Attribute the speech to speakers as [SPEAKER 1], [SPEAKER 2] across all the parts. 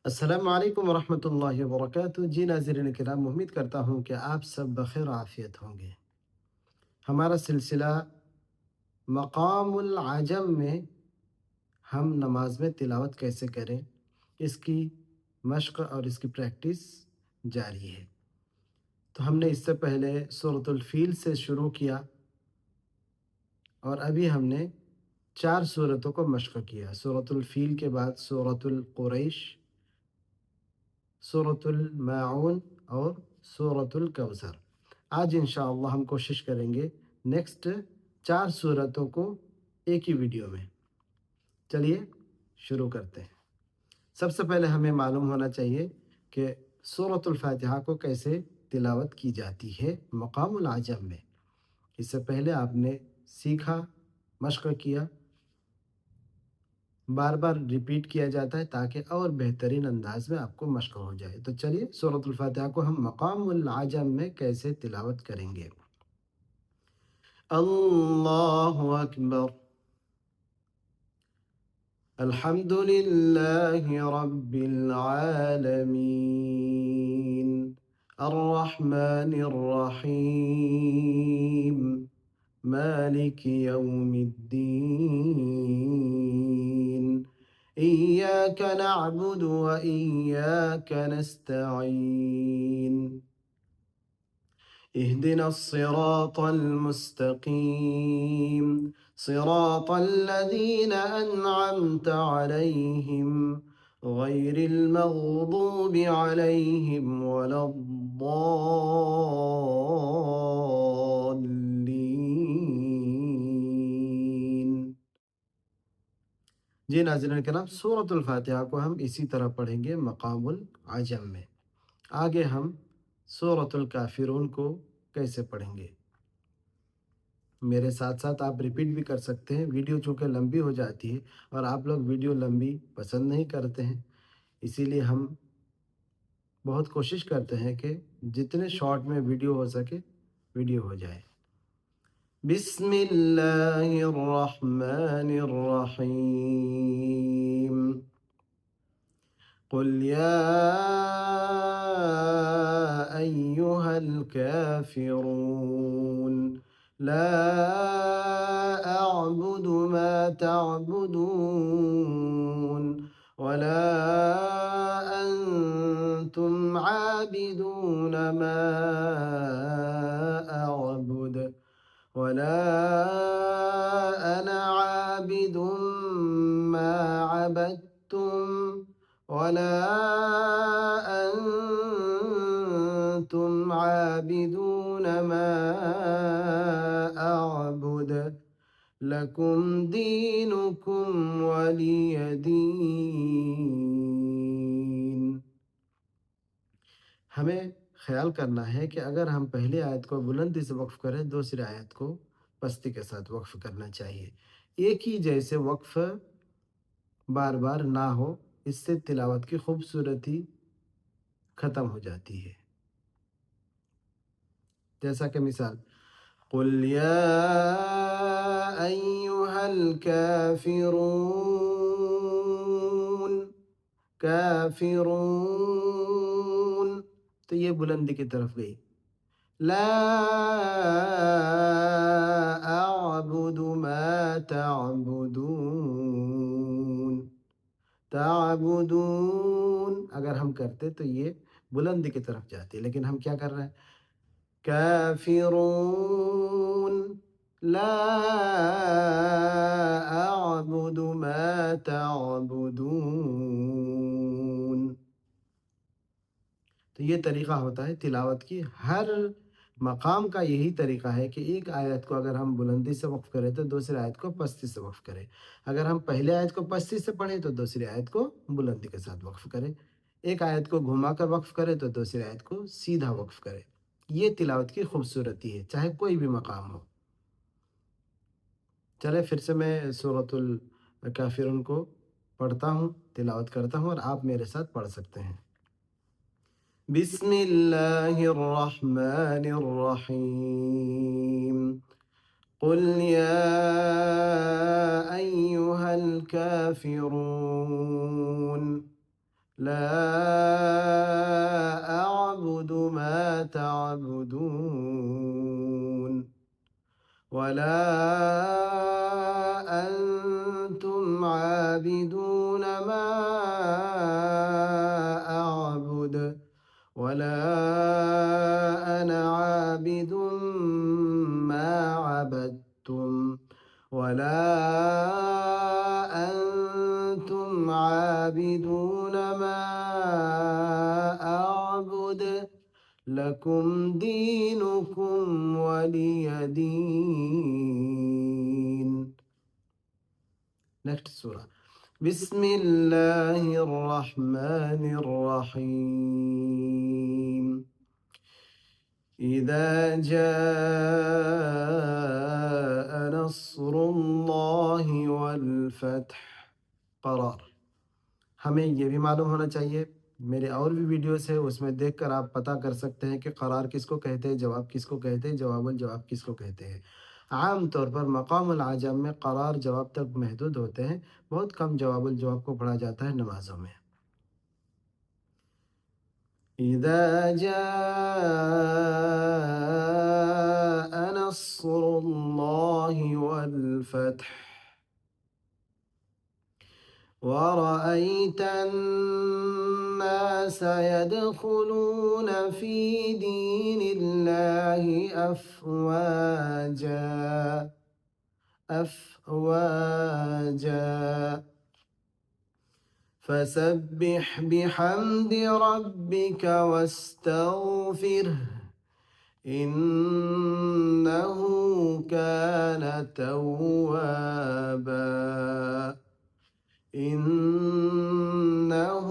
[SPEAKER 1] अस्सलामु अलैकुम वरहमतुल्लाहि वबरकातुहू। जी नाज़रीन किराम, उम्मीद करता हूँ कि आप सब बख़ैर आफ़ियत होंगे। हमारा सिलसिला मक़ामुल आजम में हम नमाज में तिलावत कैसे करें, इसकी मश्क़ और इसकी प्रैक्टिस जारी है। तो हमने इससे पहले सूरतुल फ़ील से शुरू किया और अभी हमने 4 सूरतों को मश्क़ किया। सूरतुल फ़ील के बाद सूरतुल कुरैश, सूरतुल माऊन और सूरतुल कौसर। आज इंशाअल्लाह हम कोशिश करेंगे नेक्स्ट 4 सूरतों को एक ही वीडियो में। चलिए शुरू करते हैं। सबसे पहले हमें मालूम होना चाहिए कि सूरतुल फ़ातिहा को कैसे तिलावत की जाती है मक़ामुल आजम में। इससे पहले आपने सीखा, मश्क़ किया, बार-बार रिपीट किया जाता है ताकि और बेहतरीन अंदाज़ में आपको मश्क़ हो जाए। तो चलिए सूरतुल फ़ातिहा को हम मक़ामुल आजम में कैसे तिलावत करेंगे। अल्लाहु अकबर। अल्हम्दुलिल्लाहि रब्बिल आलमीन। अर्रहमानिर रहीम। मालिकि यौमिद्दीन। इय्याक नअबुदु व इय्याक नस्तईन। اهدنا الصراط المستقيم صراط الذين أنعمت عليهم غير المغضوب عليهم ولا الضالين। जी नाज़रीन किराम, सूरतुल फ़ातिहा को हम इसी तरह पढ़ेंगे मक़ामुल आजम में। आगे हम सूरतुल काफ़िरून को कैसे पढ़ेंगे। मेरे साथ-साथ आप रिपीट भी कर सकते हैं। वीडियो चूँकि लंबी हो जाती है और आप लोग वीडियो लंबी पसंद नहीं करते हैं, इसीलिए हम बहुत कोशिश करते हैं कि जितने शॉर्ट में वीडियो हो सके, वीडियो हो जाए। बिस्मिल्लाहिर्रहमानिर्रहीम। कुल या अय्युहल काफ़िरून ला अअबुदु मा तअबुदून वला अंतुम आबिदून मा अअबुद वला अना आबिदुम मा अबदतुम वला अंतुम आबिदून मा अअबुद लकुम दीनुकुम वलिय दीन। हमें ख़्याल करना है कि अगर हम पहली आयत को बुलंदी से वक़्फ़ करें, दूसरी आयत को पस्ती के साथ वक़्फ़ करना चाहिए। एक ही जैसे वक़्फ़ बार-बार ना हो, इससे तिलावत की खूबसूरती ख़त्म हो जाती है। जैसा कि मिसाल कुल या अय्युहल काफ़िरून, काफ़िरून, तो ये बुलंदी की तरफ गई। ला अअबुदु मा तअबुदून, तअबुदून अगर हम करते तो ये बुलंदी की तरफ जाती है, लेकिन हम क्या कर रहे हैं? काफ़िरून ला अअबुदु मा तअबुदून। तो ये तरीक़ा होता है तिलावत की। हर मक़ाम का यही तरीक़ा है कि एक आयत को अगर हम बुलंदी से वक़्फ़ करें तो दूसरी आयत को पस्ती से वक़्फ़ करें। अगर हम पहले आयत को पस्ती से पढ़ें तो दूसरी आयत को बुलंदी के साथ वक़्फ़ करें। एक आयत को घुमाकर वक़्फ़ करें तो दूसरी आयत को सीधा वक़्फ़ करें। ये तिलावत की खूबसूरती है, चाहे कोई भी मक़ाम हो। चलें फिर से मैं सूरतुल काफ़िरून को पढ़ता हूँ, तिलावत करता हूँ और आप मेरे साथ पढ़ सकते हैं। बिस्मिल्लाहिर्रहमानिर्रहीम। कुल या अय्युहल काफ़िरून لا أعبد ما تعبدون ولا أنتم عابدون ما أعبد ولا أنا عابد ما عبدتم ولا أنتم عابدون ما أعبد لكم دينكم ولي دين. Next surah. بسم الله الرحمن الرحيم. إذا جاء نصر الله والفتح. قرار हमें ये भी मालूम होना चाहिए, मेरे और भी वीडियोस है उसमें देखकर आप पता कर सकते हैं कि करार किसको कहते हैं, जवाब किसको कहते हैं, जवाबुल जवाब किसको कहते हैं। आम तौर पर मकामुल आजम में करार जवाब तक महदूद होते हैं, बहुत कम जवाबुल जवाब को पढ़ा जाता है नमाजों में। إذا جاء نصر الله والفتح ورأيت الناس يدخلون في دين الله أفواجا أفواجا فسبح بحمد ربك واستغفره إنه كان توابا إنه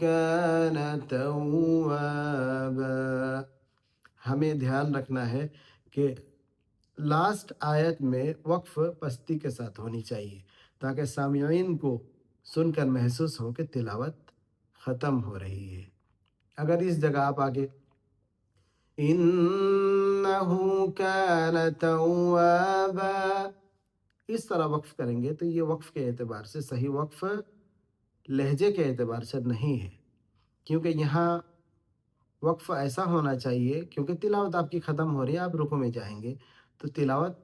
[SPEAKER 1] كان توابا। हमें ध्यान रखना है कि लास्ट आयत में वक्फ पस्ती के साथ होनी चाहिए ताकि सामिईन को सुनकर महसूस हो कि तिलावत ख़त्म हो रही है। अगर इस जगह आप आगे इन्नहु कान तव्वाबा इस तरह वक्फ करेंगे तो ये वक्फ के एतबार से सही वक्फ लहजे के एतबार से नहीं है, क्योंकि यहाँ वक्फ ऐसा होना चाहिए, क्योंकि तिलावत आपकी ख़त्म हो रही है, आप रुकू में जाएंगे तो तिलावत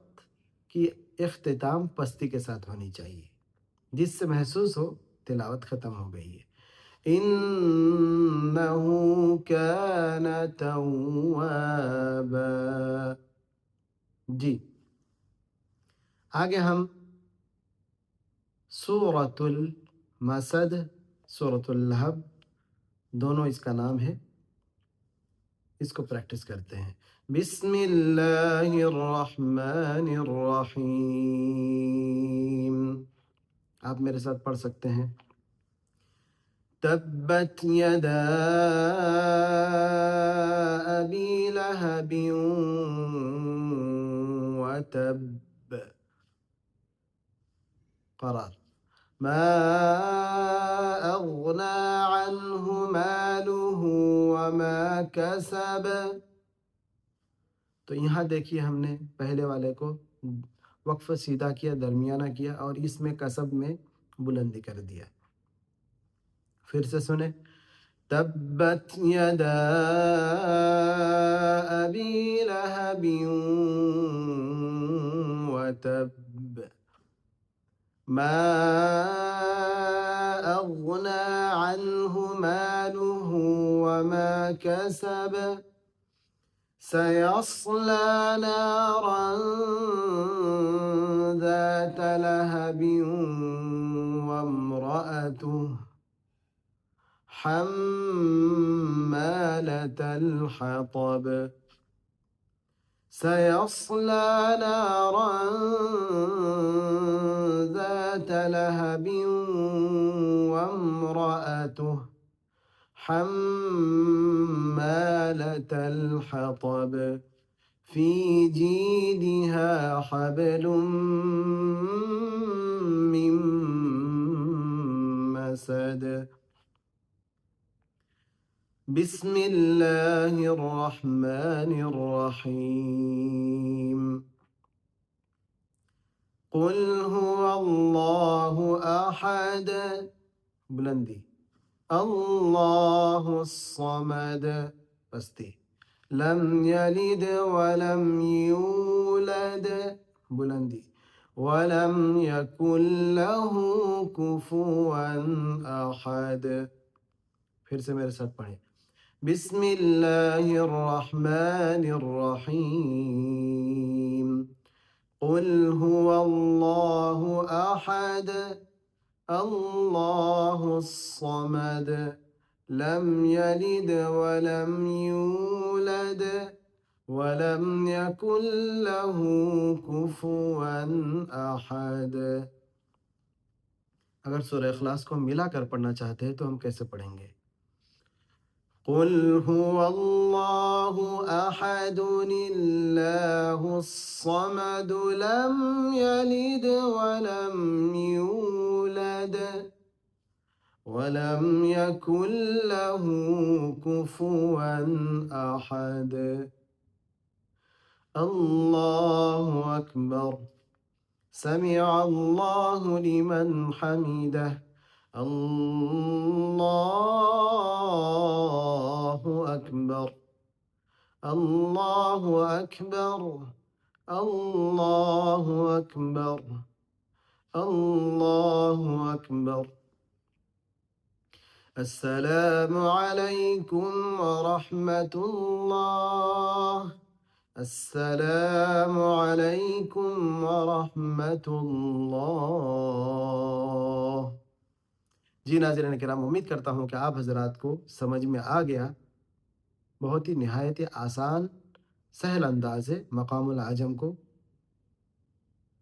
[SPEAKER 1] की इख्तिताम पस्ती के साथ होनी चाहिए जिससे महसूस हो तिलावत ख़त्म हो गई है। इन्नहु कान तव्वाबा। जी, आगे हम सूरतुल मसद, सूरतुल लहब, दोनों इसका नाम है, इसको प्रैक्टिस करते हैं। बिस्मिल्लाहिर्रहमानिर्रहीम। आप मेरे साथ पढ़ सकते हैं। तब्बत यदा अबी लहबिन व तब। करार मा अग़ना अन्हु मालुहु व मा कसब। तो यहाँ देखिए हमने पहले वाले को वक्फ सीधा किया, दरमियाना किया और इसमें कसब में बुलंदी कर दिया। फिर से सुने। तब्बत यदा अबी लहबिन व तब मा अग़ना अन्हु मालुहु व मा कसब सयस्ला नारन ذات لهب وامرأته حمالة الحطب سيصلى نارا ذات لهب وامرأته حمالة الحطب في جيدها حبل من مسد بسم الله الرحمن الرحيم قل هو الله أحد बुलंदी अल्लाहुस्समद पस्ती, लम यलिद वलम यूलद बुलंदी, वलम यकुल्लहु कुफुवन अहद। फिर से मेरे साथ पढ़ें। बिस्मिल्लाहिर्रहमानिर्रहीम, कुल हुवल्लाहु अहद, अल्लाहुस्समद, लम यलिद वलम यूलद वलम यकुल लहू कुफुवन अहद। अगर सूरह इखलास को मिला कर पढ़ना चाहते हैं तो हम कैसे पढ़ेंगे? कुल हुवल्लाहु अहदुल्लाहुस्समद, लम यलिद वलम यूलद वलम यकुल लहू कुफुवन अहद। अल्लाहु अकबर, समिअ अल्लाहु लिमन हमिदह, अल्लाहु अकबर, अल्लाहु अकबर, अल्लाहु अकबर, अल्लाहु अकबर। अस्सलामु अलैकुम व रहमतुल्लाह, अस्सलामु अलैकुम व रहमतुल्लाह। जी नाज़रीन किराम, उम्मीद करता हूँ कि आप हज़रात को समझ में आ गया। बहुत ही निहायत आसान सहल अंदाज़ है मक़ामुल आजम को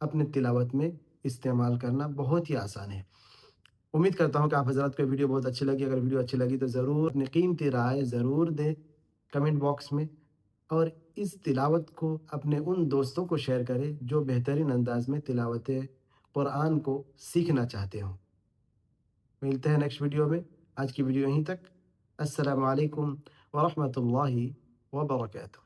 [SPEAKER 1] अपने तिलावत में इस्तेमाल करना, बहुत ही आसान है। उम्मीद करता हूँ कि आप हज़रात को वीडियो बहुत अच्छी लगी। अगर वीडियो अच्छी लगी तो ज़रूर अपनी कीमती राय ज़रूर दें कमेंट बॉक्स में, और इस तिलावत को अपने उन दोस्तों को शेयर करें जो बेहतरीन अंदाज में तिलावत कुरान को सीखना चाहते हों। मिलते हैं नेक्स्ट वीडियो में। आज की वीडियो यहीं तक। अस्सलामु अलैकुम व रहमतुल्लाहि व बरकातुहू।